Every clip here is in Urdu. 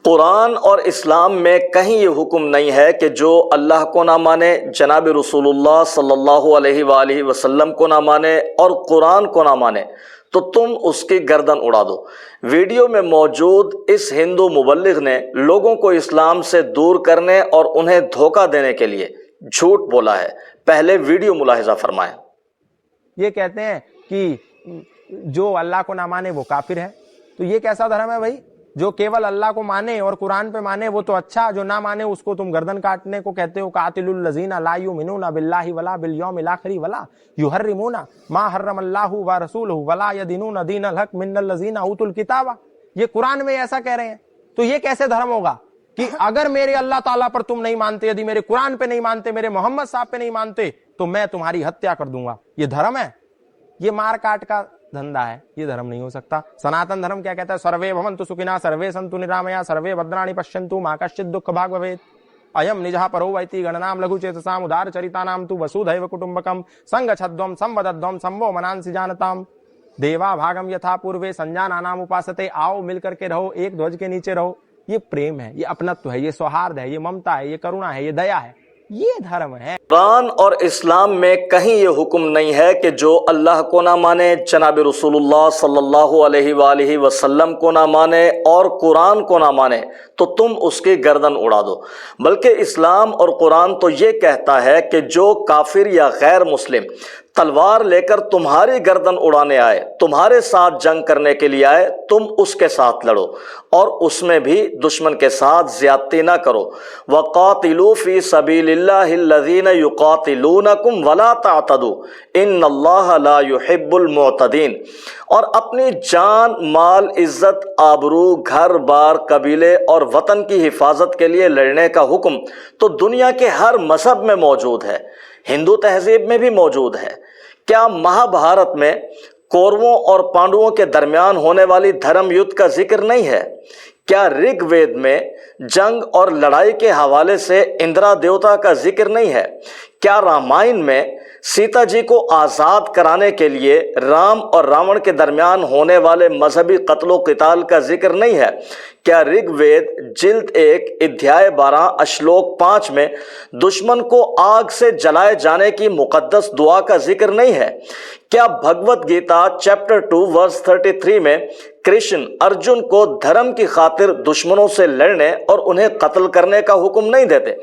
قرآن اور اسلام میں کہیں یہ حکم نہیں ہے کہ جو اللہ کو نہ مانے، جناب رسول اللہ صلی اللہ علیہ وآلہ وسلم کو نہ مانے اور قرآن کو نہ مانے تو تم اس کی گردن اڑا دو۔ ویڈیو میں موجود اس ہندو مبلغ نے لوگوں کو اسلام سے دور کرنے اور انہیں دھوکہ دینے کے لیے جھوٹ بولا ہے۔ پہلے ویڈیو ملاحظہ فرمائیں۔ یہ کہتے ہیں کہ جو اللہ کو نہ مانے وہ کافر ہے، تو یہ کیسا دھرم ہے بھائی؟ جو کیول اللہ کو مانے اور قرآن پہ مانے وہ تو اچھا، جو نہ مانے اس کو تم گردن کاٹنے کو کہتے ہو۔ قاتل الذین لا یؤمنون باللہ ولا بالیوم الاخر ولا یحرمون ما حرم اللہ ورسولہ ولا یدینون دین الحق من الذین اوتوا الکتاب۔ یہ قرآن میں ایسا کہہ رہے ہیں، تو یہ کیسے دھرم ہوگا کہ اگر میرے اللہ تعالیٰ پر تم نہیں مانتے، یدی میرے قرآن پہ نہیں مانتے، میرے محمد صاحب پہ نہیں مانتے تو میں تمہاری ہتیا کر دوں گا؟ یہ دھرم ہے؟ یہ مار کاٹ کا دھندا ہے، یہ دھرم نہیں ہو سکتا۔ سناتن دھرم کیا کہتا ہے؟ سروے بھونتو سکھینا سروے سنتو نرامیا سروے بھدرانی پشینتو ما کشچت دکھ بھاگ بھویت ایم نجہ پرو ویتی گణنام لگھو چیتسام ادار چریتانام تو وسودھیو کٹمبکم سنگ چھدوم سموددوم سمو منانسی جانتام دیوا بھاگم یتھا پوروے سنجانانام اپاستے۔ آؤ مل کر کے رہو، ایک دھوج کے نیچے رہو۔ یہ پریم ہے، یہ اپنتو ہے، یہ سوہارد ہے، یہ ممتا ہے، یہ کرنا ہے، یہ دیا ہے، یہ دھرم ہے۔ قرآن اور اسلام میں کہیں یہ حکم نہیں ہے کہ جو اللہ کو نہ مانے، جناب رسول اللہ صلی اللہ علیہ وآلہ وسلم کو نہ مانے اور قرآن کو نہ مانے تو تم اس کی گردن اڑا دو، بلکہ اسلام اور قرآن تو یہ کہتا ہے کہ جو کافر یا غیر مسلم تلوار لے کر تمہاری گردن اڑانے آئے، تمہارے ساتھ جنگ کرنے کے لیے آئے، تم اس کے ساتھ لڑو اور اس میں بھی دشمن کے ساتھ زیادتی نہ کرو۔ وَقَاتِلُوا فِي سَبِيلِ اللَّهِ الَّذِينَ يُقَاتِلُونَكُمْ وَلَا تَعْتَدُوا إِنَّ اللَّهَ لَا يُحِبُّ الْمُعْتَدِينَ۔ اور اپنی جان، مال، عزت، آبرو، گھر بار، قبیلے اور وطن کی حفاظت کے لیے لڑنے کا حکم تو دنیا کے ہر مذہب میں موجود ہے، ہندو تہذیب میں بھی موجود ہے۔ کیا مہابھارت میں کوروں اور پانڈووں کے درمیان ہونے والی دھرم یدھ کا ذکر نہیں ہے؟ کیا رگ وید میں جنگ اور لڑائی کے حوالے سے اندرا دیوتا کا ذکر نہیں ہے؟ کیا رامائن میں سیتا جی کو آزاد کرانے کے لیے رام اور راون کے درمیان ہونے والے مذہبی قتل و قتال کا ذکر نہیں ہے؟ کیا رگ وید جلد 1 ادھیائے 12 اشلوک 5 میں دشمن کو آگ سے جلائے جانے کی مقدس دعا کا ذکر نہیں ہے؟ کیا بھگوت گیتا چیپٹر 2 ورس 33 میں کرشن ارجن کو دھرم کی خاطر دشمنوں سے لڑنے اور انہیں قتل کرنے کا حکم نہیں دیتے؟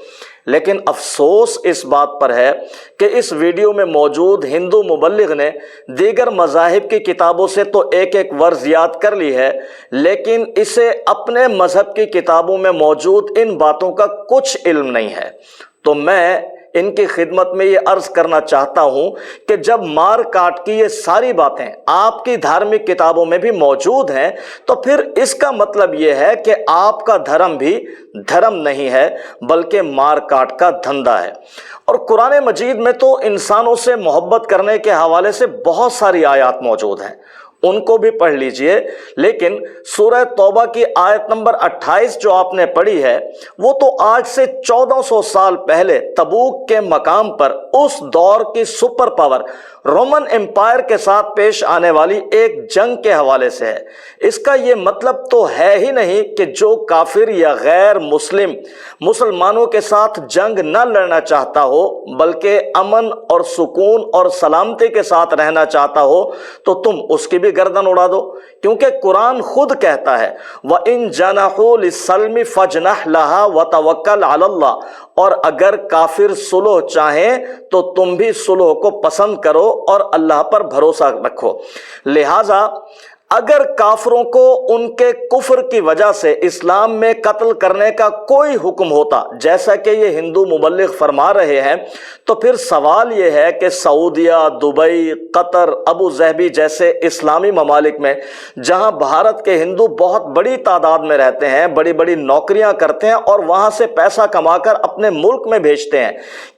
لیکن افسوس اس بات پر ہے کہ اس ویڈیو میں موجود ہندو مبلغ نے دیگر مذاہب کی کتابوں سے تو ایک ایک ورز یاد کر لی ہے، لیکن اسے اپنے مذہب کی کتابوں میں موجود ان باتوں کا کچھ علم نہیں ہے۔ تو میں ان کی خدمت میں یہ عرض کرنا چاہتا ہوں کہ جب مار کاٹ کی یہ ساری باتیں آپ کی دھارمک کتابوں میں بھی موجود ہیں تو پھر اس کا مطلب یہ ہے کہ آپ کا دھرم بھی دھرم نہیں ہے بلکہ مار کاٹ کا دھندا ہے۔ اور قرآن مجید میں تو انسانوں سے محبت کرنے کے حوالے سے بہت ساری آیات موجود ہیں، ان کو بھی پڑھ لیجئے، لیکن سورہ توبہ کی آیت نمبر 28 جو آپ نے پڑھی ہے وہ تو آج سے 1400 سال پہلے تبوک کے مقام پر اس دور کی سپر پاور رومن امپائر کے ساتھ پیش آنے والی ایک جنگ کے حوالے سے ہے۔ اس کا یہ مطلب تو ہے ہی نہیں کہ جو کافر یا غیر مسلم مسلمانوں کے ساتھ جنگ نہ لڑنا چاہتا ہو بلکہ امن اور سکون اور سلامتی کے ساتھ رہنا چاہتا ہو تو تم اس کی بھی گردن اڑا دو، کیونکہ قرآن خود کہتا ہے وَإِن جَنَحُوا لِلسَّلْمِ فَاجْنَحْ لَهَا وَتَوَكَّلْ عَلَى اللَّهِ۔ اور اگر کافر صلح چاہیں تو تم بھی صلح کو پسند کرو اور اللہ پر بھروسہ رکھو۔ لہٰذا اگر کافروں کو ان کے کفر کی وجہ سے اسلام میں قتل کرنے کا کوئی حکم ہوتا جیسا کہ یہ ہندو مبلغ فرما رہے ہیں تو پھر سوال یہ ہے کہ سعودیہ، دبئی، قطر، ابو ظہبی جیسے اسلامی ممالک میں جہاں بھارت کے ہندو بہت بڑی تعداد میں رہتے ہیں، بڑی بڑی نوکریاں کرتے ہیں اور وہاں سے پیسہ کما کر اپنے ملک میں بھیجتے ہیں،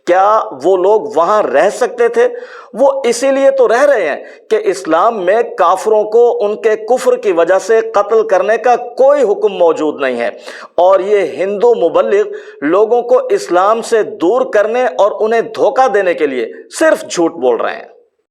کیا وہ لوگ وہاں رہ سکتے تھے؟ وہ اسی لیے تو رہ رہے ہیں کہ اسلام میں کافروں کو ان کے کفر کی وجہ سے قتل کرنے کا کوئی حکم موجود نہیں ہے، اور یہ ہندو مبلغ لوگوں کو اسلام سے دور کرنے اور انہیں دھوکہ دینے کے لیے صرف جھوٹ بول رہے ہیں۔